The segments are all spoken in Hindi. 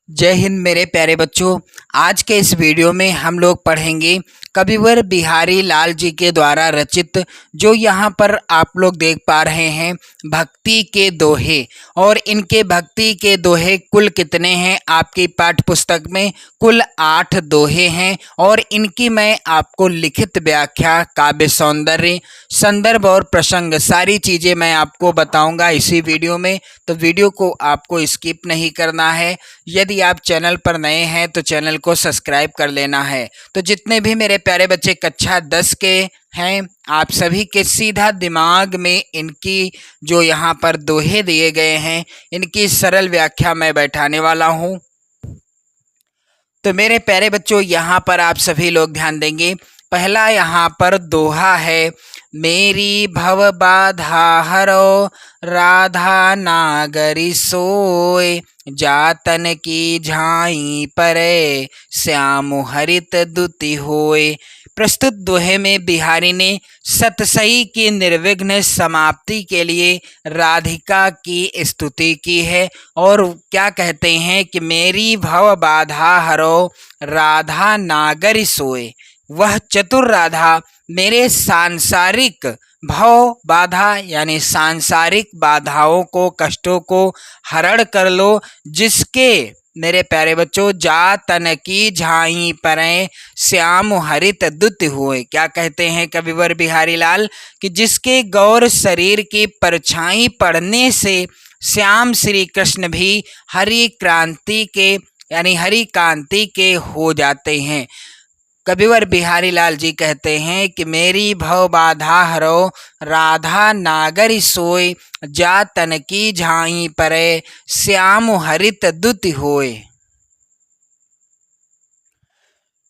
जय हिंद मेरे प्यारे बच्चों। आज के इस वीडियो में हम लोग पढ़ेंगे कविवर बिहारी लाल जी के द्वारा रचित जो यहाँ पर आप लोग देख पा रहे हैं भक्ति के दोहे। और इनके भक्ति के दोहे कुल कितने हैं आपकी पाठ्य पुस्तक में? कुल 8 दोहे हैं। और इनकी मैं आपको लिखित व्याख्या, काव्य सौंदर्य, संदर्भ और प्रसंग सारी चीज़ें मैं आपको बताऊंगा इसी वीडियो में। तो वीडियो को आपको स्किप नहीं करना है। यदि आप चैनल पर नए हैं तो चैनल को सब्सक्राइब कर लेना है। तो जितने भी मेरे प्यारे बच्चे कक्षा 10 के हैं, आप सभी के सीधा दिमाग में इनकी जो यहाँ पर दोहे दिए गए हैं इनकी सरल व्याख्या मैं बैठाने वाला हूँ। तो मेरे प्यारे बच्चों यहाँ पर आप सभी लोग ध्यान देंगे। पहला यहाँ पर दोहा है, मेरी भव बाधा हरो राधा नागरी सोए, जातन की झाई परे श्याम हरित दुति होए। प्रस्तुत दोहे में बिहारी ने सतसई की निर्विघ्न समाप्ति के लिए राधिका की स्तुति की है। और क्या कहते हैं कि मेरी भव बाधा हरो राधा नागरी सोए, वह चतुर राधा मेरे सांसारिक भव बाधा यानी सांसारिक बाधाओं को, कष्टों को हरण कर लो, जिसके मेरे प्यारे बच्चों जा तन की झाई परें श्याम हरित दुत हुए। क्या कहते हैं कविवर बिहारी लाल कि जिसके गौर शरीर की परछाई पड़ने से श्याम श्री कृष्ण भी हरि क्रांति के यानी हरि कांति के हो जाते हैं। कविवर बिहारी लाल जी कहते हैं कि मेरी भव बाधा हरो राधा नागरी सोए, जा तन की झाई परे श्याम हरित दुत होए।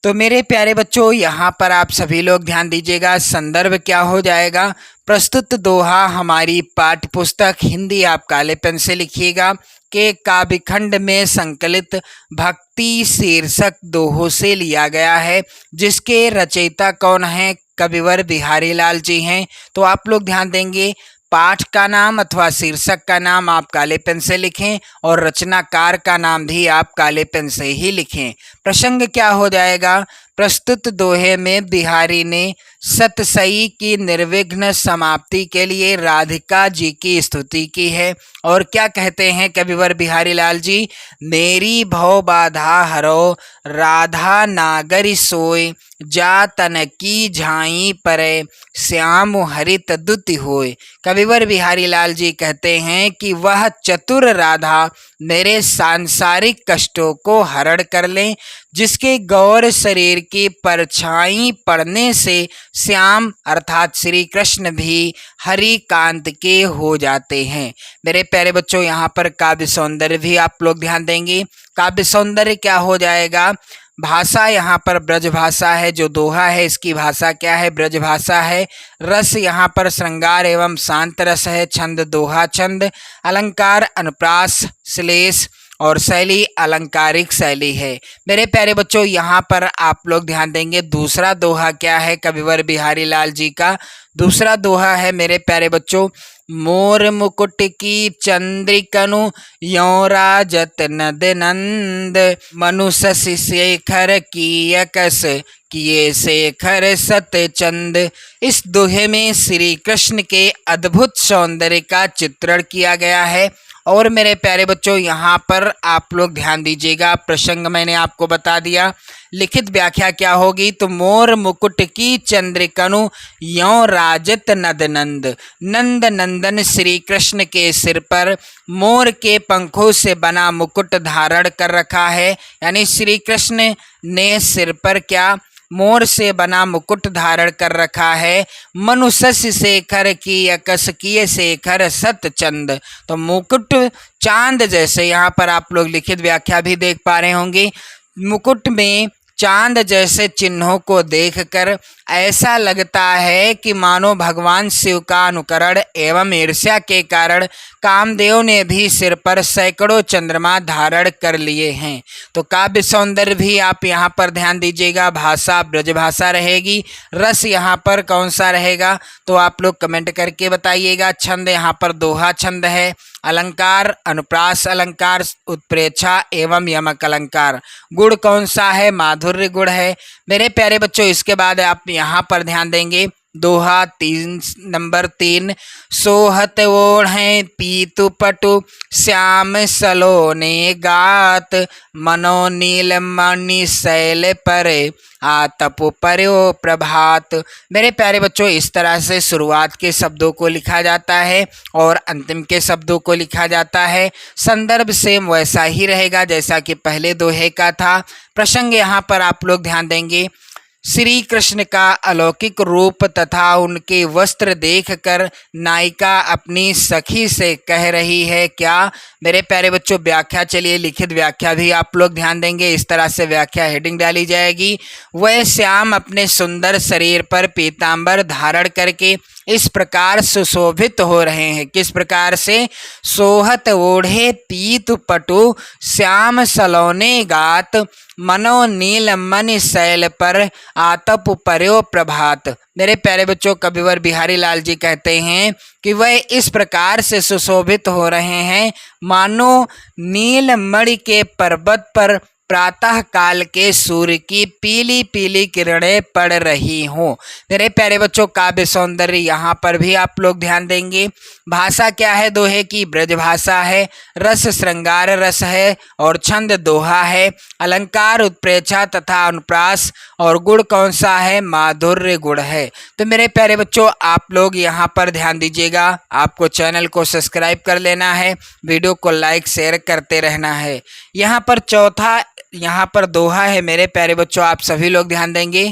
तो मेरे प्यारे बच्चों यहाँ पर आप सभी लोग ध्यान दीजिएगा। संदर्भ क्या हो जाएगा? प्रस्तुत दोहा हमारी पाठ्य पुस्तक हिंदी आप काले पेन से लिखिएगा के काव्यखंड में संकलित भक्ति शीर्षक दोहों से लिया गया है, जिसके रचयिता कौन है? कविवर बिहारी लाल जी हैं। तो आप लोग ध्यान देंगे, पाठ का नाम अथवा शीर्षक का नाम आप काले पेन से लिखें और रचनाकार का नाम भी आप काले पेन से ही लिखें। प्रसंग क्या हो जाएगा? प्रस्तुत दोहे में बिहारी ने सतसई की निर्विघ्न समाप्ति के लिए राधिका जी की स्तुति की है। और क्या कहते हैं कविवर बिहारी लाल जी? मेरी भव बाधा हरो राधा नागरी सोए, जा तन की झाई परे श्याम हरित दुति होए। कविवर बिहारी लाल जी कहते हैं कि वह चतुर राधा मेरे सांसारिक कष्टों को हरण कर लें, जिसके गौर शरीर की परछाई पड़ने से श्याम अर्थात श्री कृष्ण भी हरि कांत के हो जाते हैं। मेरे प्यारे बच्चों यहाँ पर काव्य सौंदर्य भी आप लोग ध्यान देंगे। काव्य सौंदर्य क्या हो जाएगा? भाषा यहाँ पर ब्रज भाषा है। जो दोहा है इसकी भाषा क्या है? ब्रज भाषा है। रस यहाँ पर श्रृंगार एवं शांत रस है। छंद दोहा छंद, अलंकार अनुप्रास श्लेष और शैली अलंकारिक शैली है। मेरे प्यारे बच्चों यहाँ पर आप लोग ध्यान देंगे। दूसरा दोहा क्या है कविवर बिहारी लाल जी का? दूसरा दोहा है मेरे प्यारे बच्चों, मोर मुकुट की चंद्रिकनु यों राजत नद नंद, मनुष्य शेखर की यकस किए शेखर सत चंद। इस दोहे में श्री कृष्ण के अद्भुत सौंदर्य का चित्रण किया गया है। और मेरे प्यारे बच्चों यहाँ पर आप लोग ध्यान दीजिएगा। प्रसंग मैंने आपको बता दिया, लिखित व्याख्या क्या होगी? तो मोर मुकुट की चंद्रिकनु यों राजत नद नंद, नंद नंदन श्री कृष्ण के सिर पर मोर के पंखों से बना मुकुट धारण कर रखा है। यानी श्री कृष्ण ने सिर पर क्या? मोर से बना मुकुट धारण कर रखा है। मनुष्य शेखर की यकस किए शेखर सत चंद, तो मुकुट चांद जैसे, यहाँ पर आप लोग लिखित व्याख्या भी देख पा रहे होंगे। मुकुट में चांद जैसे चिन्हों को देखकर ऐसा लगता है कि मानो भगवान शिव का अनुकरण एवं ईर्ष्या के कारण कामदेव ने भी सिर पर सैकड़ों चंद्रमा धारण कर लिए हैं। तो काव्य सौंदर्य भी आप यहाँ पर ध्यान दीजिएगा। भाषा ब्रज भाषा रहेगी। रस यहाँ पर कौन सा रहेगा? तो आप लोग कमेंट करके बताइएगा। छंद यहाँ पर दोहा छंद है। अलंकार, अनुप्रास अलंकार, उत्प्रेक्षा एवं यमक अलंकार। गुण कौन सा है? माधुर्य गुण है। मेरे प्यारे बच्चों, इसके बाद आप यहाँ पर ध्यान देंगे दोहा नंबर 3। सोहत ओढ़े पीतु पटु श्याम सलोने गात, मनो नील मणि शैल परे आतपु पर्यो प्रभात। मेरे प्यारे बच्चों, इस तरह से शुरुआत के शब्दों को लिखा जाता है और अंतिम के शब्दों को लिखा जाता है। संदर्भ सेम वैसा ही रहेगा जैसा कि पहले दोहे का था। प्रसंग यहाँ पर आप लोग ध्यान देंगे, श्री कृष्ण का अलौकिक रूप तथा उनके वस्त्र देखकर नायिका अपनी सखी से कह रही है क्या? मेरे प्यारे बच्चों, व्याख्या चलिए लिखित व्याख्या भी आप लोग ध्यान देंगे। इस तरह से व्याख्या हेडिंग डाली जाएगी। वह श्याम अपने सुंदर शरीर पर पीतांबर धारण करके इस प्रकार सुशोभित हो रहे हैं। किस प्रकार से? सोहत ओढ़े पीत पटु श्याम सलोने गात, मनो नील मणि शैल पर आतप पर्यो प्रभात। मेरे प्यारे बच्चों, कविवर बिहारी लाल जी कहते हैं कि वह इस प्रकार से सुशोभित हो रहे हैं मानो नील मणि के पर्वत पर प्रातः काल के सूर्य की पीली पीली किरणें पड़ रही हों। मेरे प्यारे बच्चों, काव्य सौंदर्य यहाँ पर भी आप लोग ध्यान देंगे। भाषा क्या है? दोहे की ब्रज भाषा है। रस श्रृंगार रस है और छंद दोहा है। अलंकार, उत्प्रेक्षा तथा अनुप्रास और गुण कौन सा है? माधुर्य गुण है। तो मेरे प्यारे बच्चों, आप लोग यहाँ पर ध्यान दीजिएगा। आपको चैनल को सब्सक्राइब कर लेना है, वीडियो को लाइक शेयर करते रहना है। यहाँ पर चौथा यहाँ पर दोहा है मेरे प्यारे बच्चों, आप सभी लोग ध्यान देंगे।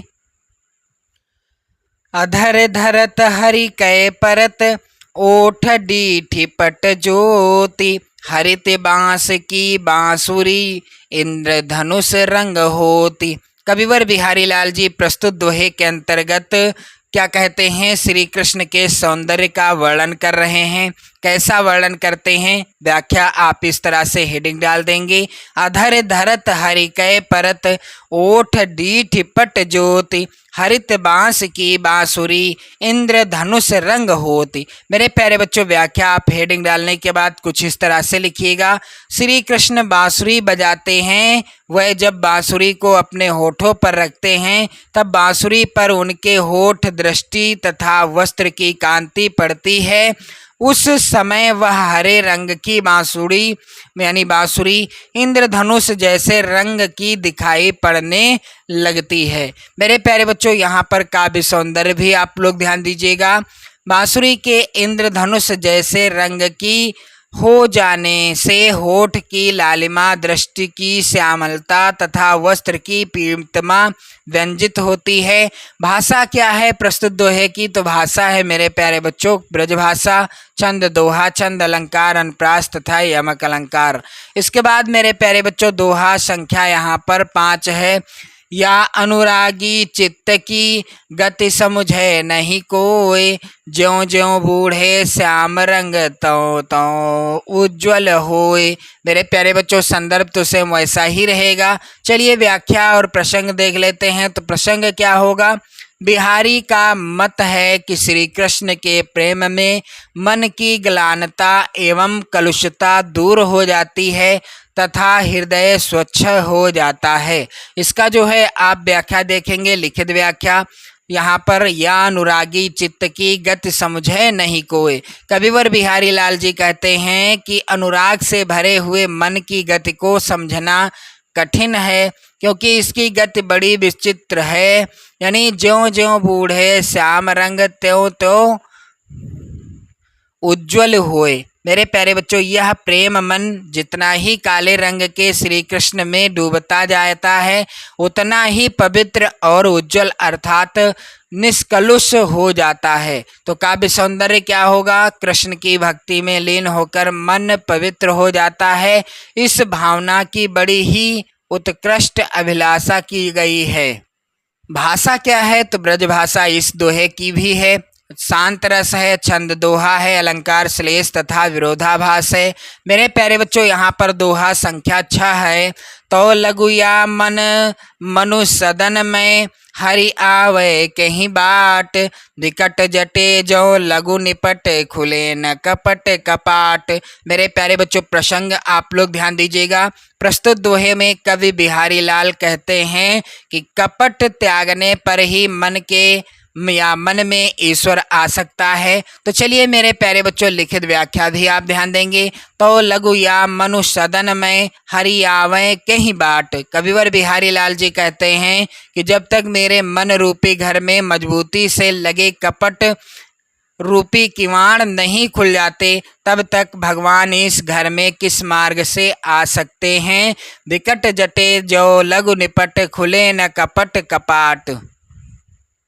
अधर धरत हरि कै परत, ओठ डीठी पट ज्योति, हरित बांस की बांसुरी, इंद्रधनुष रंग होती। कविवर बिहारी लाल जी प्रस्तुत दोहे के अंतर्गत क्या कहते हैं? श्री कृष्ण के सौंदर्य का वर्णन कर रहे हैं। कैसा वर्णन करते हैं? व्याख्या आप इस तरह से हेडिंग डाल देंगे। अधर धरत हरि कै परत, ओठ डीठ पट ज्योति, हरित बांस की बांसुरी, इंद्र धनुष रंग होती। मेरे प्यारे बच्चों, व्याख्या आप हेडिंग डालने के बाद कुछ इस तरह से लिखिएगा। श्री कृष्ण बांसुरी बजाते हैं। वह जब बांसुरी को अपने होठों पर रखते हैं तब बांसुरी पर उनके होठ, दृष्टि तथा वस्त्र की कांति पड़ती है। उस समय वह हरे रंग की बांसुरी यानी बांसुरी इंद्रधनुष जैसे रंग की दिखाई पड़ने लगती है। मेरे प्यारे बच्चों, यहाँ पर काव्य सौंदर्य भी आप लोग ध्यान दीजिएगा। बांसुरी के इंद्रधनुष जैसे रंग की हो जाने से होठ की लालिमा, दृष्टि की श्यामलता तथा वस्त्र की पीतमा व्यंजित होती है। भाषा क्या है प्रस्तुत दोहे की? तो भाषा है मेरे प्यारे बच्चों ब्रज भाषा। छंद दोहा, छंद अलंकार, अनुप्रास तथा यमक अलंकार। इसके बाद मेरे प्यारे बच्चों दोहा संख्या यहाँ पर 5 है। या अनुरागी चित्त की गति समुझे नहीं कोय, ज्यों ज्यों बूढ़े श्याम रंग तो उज्ज्वल होए। मेरे प्यारे बच्चों, संदर्भ तो सेम वैसा ही रहेगा। चलिए व्याख्या और प्रसंग देख लेते हैं। तो प्रसंग क्या होगा? बिहारी का मत है कि श्री कृष्ण के प्रेम में मन की ग्लानता एवं कलुषता दूर हो जाती है तथा हृदय स्वच्छ हो जाता है। इसका जो है आप व्याख्या देखेंगे, लिखित व्याख्या यहाँ पर। या अनुरागी चित्त की गति समझे नहीं कोई। कविवर बिहारी लाल जी कहते हैं कि अनुराग से भरे हुए मन की गति को समझना कठिन है क्योंकि इसकी गति बड़ी विचित्र है। यानी ज्यों ज्यों बूढ़े श्याम रंग त्यों त्यों उज्ज्वल होए। मेरे प्यारे बच्चों, यह प्रेम मन जितना ही काले रंग के श्री कृष्ण में डूबता जाता है उतना ही पवित्र और उज्ज्वल अर्थात निष्कलुष हो जाता है। तो काव्य सौंदर्य क्या होगा? कृष्ण की भक्ति में लीन होकर मन पवित्र हो जाता है। इस भावना की बड़ी ही उत्कृष्ट अभिलाषा की गई है। भाषा क्या है? तो ब्रज भाषा इस दोहे की भी है। शांत रस है, छंद दोहा है, अलंकार श्लेष तथा विरोधाभास है। मेरे प्यारे बच्चों, यहाँ पर दोहा संख्या 6 है। तो लघु या मन मनु सदन में हरि आवे कहीं बाट, विकट जटे जो लघु निपट, खुले न कपट कपाट। मेरे प्यारे बच्चों, प्रसंग आप लोग ध्यान दीजिएगा। प्रस्तुत दोहे में कवि बिहारी लाल कहते हैं कि कपट त्यागने पर ही मन में ईश्वर आ सकता है। तो चलिए मेरे प्यारे बच्चों, लिखित व्याख्या भी आप ध्यान देंगे। तो लघु या मनु सदन में, हरि आवे कहीं बाट। कविवर बिहारी लाल जी कहते हैं कि जब तक मेरे मन रूपी घर में मजबूती से लगे कपट रूपी किवाड़ नहीं खुल जाते, तब तक भगवान इस घर में किस मार्ग से आ सकते हैं। विकट जटे जो लघु निपट, खुले न कपट कपाट।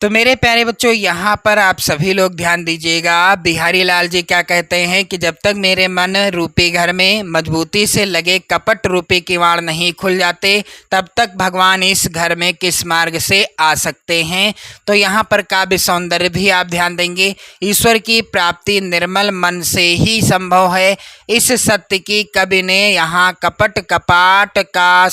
तो मेरे प्यारे बच्चों, यहाँ पर आप सभी लोग ध्यान दीजिएगा। बिहारी लाल जी क्या कहते हैं कि जब तक मेरे मन रूपी घर में मजबूती से लगे कपट रूपी किवाड़ नहीं खुल जाते, तब तक भगवान इस घर में किस मार्ग से आ सकते हैं। तो यहाँ पर काव्य सौंदर्य भी आप ध्यान देंगे। ईश्वर की प्राप्ति निर्मल मन से ही संभव है। इस सत्य की कवि ने यहाँ कपट कपाट का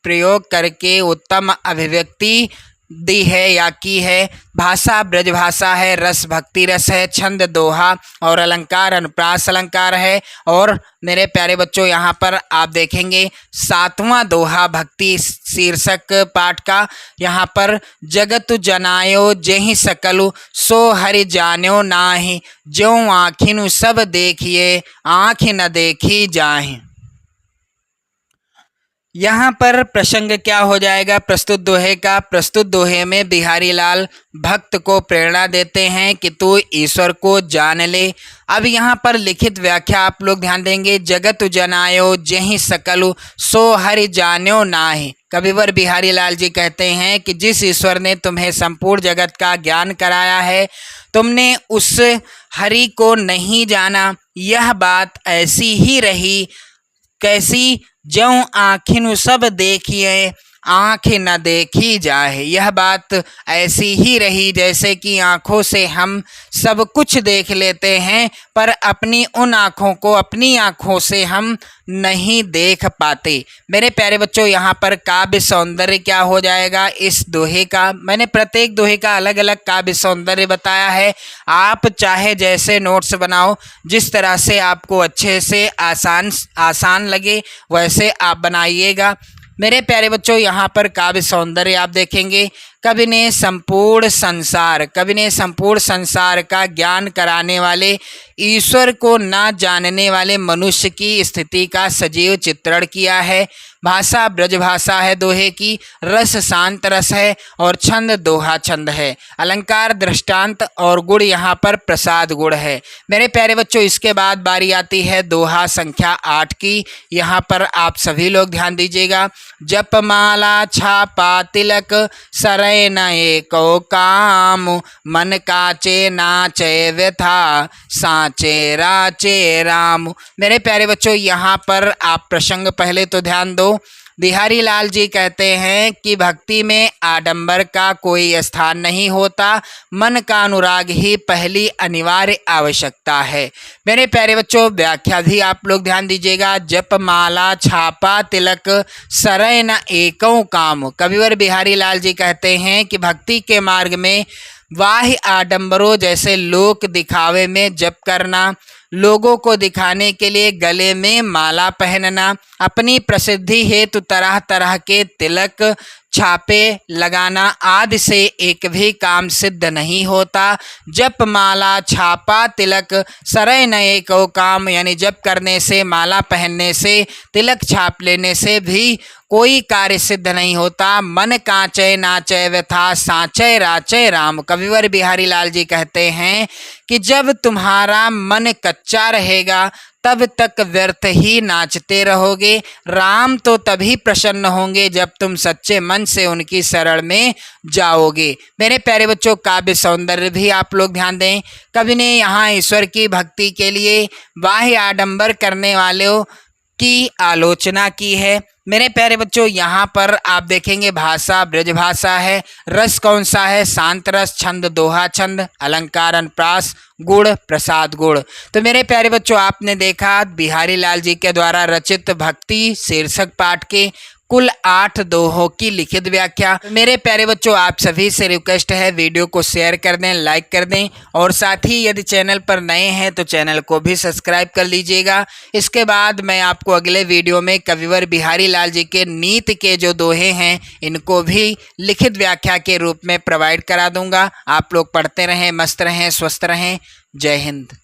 प्रयोग करके उत्तम अभिव्यक्ति दी है या की है। भाषा ब्रज भाषा है, रस भक्ति रस है, छंद दोहा और अलंकार अनुप्रास अलंकार है। और मेरे प्यारे बच्चों, यहाँ पर आप देखेंगे 7वां दोहा भक्ति शीर्षक पाठ का। यहाँ पर जगत जनायो जेहि सकलु, सो हरि जान्यो नाहि, ज्यों आँखिनु सब देखिए, आँख न देखी जाहि। यहाँ पर प्रसंग क्या हो जाएगा प्रस्तुत दोहे का। प्रस्तुत दोहे में बिहारी लाल भक्त को प्रेरणा देते हैं कि तू ईश्वर को जान ले। अब यहाँ पर लिखित व्याख्या आप लोग ध्यान देंगे। जगत जनायो जेहि सकलु, सो हरि जान्यो नाहि। कविवर बिहारी लाल जी कहते हैं कि जिस ईश्वर ने तुम्हें संपूर्ण जगत का ज्ञान कराया है, तुमने उस हरि को नहीं जाना। यह बात ऐसी ही रही कैसी, ज्यों आँखिनु सब देखिए, आँख न देखी जाए। यह बात ऐसी ही रही जैसे कि आँखों से हम सब कुछ देख लेते हैं, पर अपनी उन आँखों को अपनी आँखों से हम नहीं देख पाते। मेरे प्यारे बच्चों, यहाँ पर काव्य सौंदर्य क्या हो जाएगा इस दोहे का। मैंने प्रत्येक दोहे का अलग अलग काव्य सौंदर्य बताया है। आप चाहे जैसे नोट्स बनाओ, जिस तरह से आपको अच्छे से आसान लगे वैसे आप बनाइएगा। मेरे प्यारे बच्चों, यहाँ पर काव्य सौंदर्य आप देखेंगे। कवि ने संपूर्ण संसार का ज्ञान कराने वाले ईश्वर को न जानने वाले मनुष्य की स्थिति का सजीव चित्रण किया है। भाषा ब्रज भाषा है दोहे की, रस शांत रस है और छंद दोहा छंद है। अलंकार दृष्टांत और गुण यहाँ पर प्रसाद गुण है। मेरे प्यारे बच्चों, इसके बाद बारी आती है दोहा संख्या 8 की। यहाँ पर आप सभी लोग ध्यान दीजिएगा। जपमाला छापा तिलक, सरय न एको काम, मन काचे नाचे व्यथा, साचे राचे राम। मेरे प्यारे बच्चों, यहाँ पर आप प्रसंग पहले तो ध्यान दो। बिहारी लाल जी कहते हैं कि भक्ति में आडंबर का कोई स्थान नहीं होता, मन का अनुराग ही पहली अनिवार्य आवश्यकता है। मेरे प्यारे बच्चों, व्याख्या भी आप लोग ध्यान दीजिएगा। जप माला छापा तिलक, सरय न एकौ काम। कविवर बिहारी लाल जी कहते हैं कि भक्ति के मार्ग में बाह्य आडंबरों जैसे लोक दिखावे में जप करना, लोगों को दिखाने के लिए गले में माला पहनना, अपनी प्रसिद्धि हेतु तरह तरह के तिलक छापे लगाना आदि से एक भी काम सिद्ध नहीं होता। जप माला छापा तिलक सरय न एको काम, यानी जप करने से, माला पहनने से, तिलक छाप लेने से भी कोई कार्य सिद्ध नहीं होता। मन कांचय नाचय व्यथा, साचय राचय राम। कविवर बिहारी लाल जी कहते हैं कि जब तुम्हारा मन कच्चा रहेगा तब तक व्यर्थ ही नाचते रहोगे। राम तो तभी प्रसन्न होंगे जब तुम सच्चे मन से उनकी शरण में जाओगे। मेरे प्यारे बच्चों, काव्य सौंदर्य भी आप लोग ध्यान दें। कवि ने यहाँ ईश्वर की भक्ति के लिए बाह्य आडंबर करने वालों की आलोचना की है। मेरे प्यारे बच्चों, यहाँ पर आप देखेंगे भाषा ब्रज भाषा है, रस कौन सा है, शांत रस, छंद दोहा छंद, अलंकार अनुप्रास, गुण प्रसाद गुण। तो मेरे प्यारे बच्चों, आपने देखा बिहारी लाल जी के द्वारा रचित भक्ति शीर्षक पाठ के कुल 8 दोहों की लिखित व्याख्या। मेरे प्यारे बच्चों, आप सभी से रिक्वेस्ट है वीडियो को शेयर कर दें, लाइक कर दें और साथ ही यदि चैनल पर नए हैं तो चैनल को भी सब्सक्राइब कर लीजिएगा। इसके बाद मैं आपको अगले वीडियो में कविवर बिहारी लाल जी के नीत के जो दोहे हैं इनको भी लिखित व्याख्या के रूप में प्रोवाइड करा दूंगा। आप लोग पढ़ते रहें, मस्त रहें, स्वस्थ रहें। जय हिंद।